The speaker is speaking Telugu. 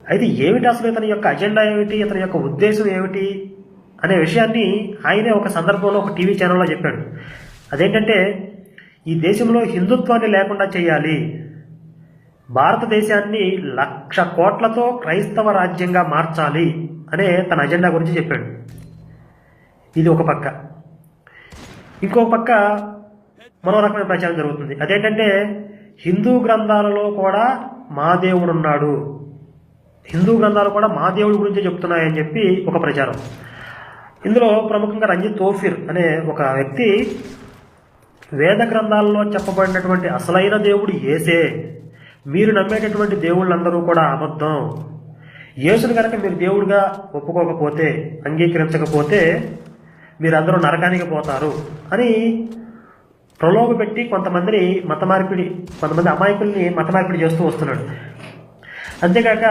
అయితే ఏమిటి అసలు ఇతని యొక్క అజెండా ఏమిటి, ఇతని యొక్క ఉద్దేశం ఏమిటి అనే విషయాన్ని ఆయనే ఒక సందర్భంలో ఒక టీవీ ఛానల్లో చెప్పాడు. అదేంటంటే, ఈ దేశంలో హిందుత్వాన్ని లేకుండా చేయాలి, భారతదేశాన్ని 1,00,000 కోట్లతో క్రైస్తవ రాజ్యంగా మార్చాలి అనే తన అజెండా గురించి చెప్పాడు. ఇది ఒక పక్క. ఇంకొక పక్క మరో రకమైన ప్రచారం జరుగుతుంది. అదేంటంటే, హిందూ గ్రంథాలలో కూడా మా దేవుడు ఉన్నాడు, హిందూ గ్రంథాలు కూడా మా దేవుడి గురించే చెప్తున్నాయని చెప్పి ఒక ప్రచారం. ఇందులో ప్రముఖంగా రంజిత్ తోఫిర్ అనే ఒక వ్యక్తి, వేద గ్రంథాలలో చెప్పబడినటువంటి అసలైన దేవుడు యేసే, మీరు నమ్మేటటువంటి దేవుళ్ళందరూ కూడా అబద్ధం, యేసును కనుక మీరు దేవుడిగా ఒప్పుకోకపోతే, అంగీకరించకపోతే మీరందరూ నరకానికి పోతారు అని ప్రలోభ పెట్టి కొంతమంది అమాయకుల్ని మత మార్పిడి చేస్తూ వస్తున్నాడు. అంతేకాక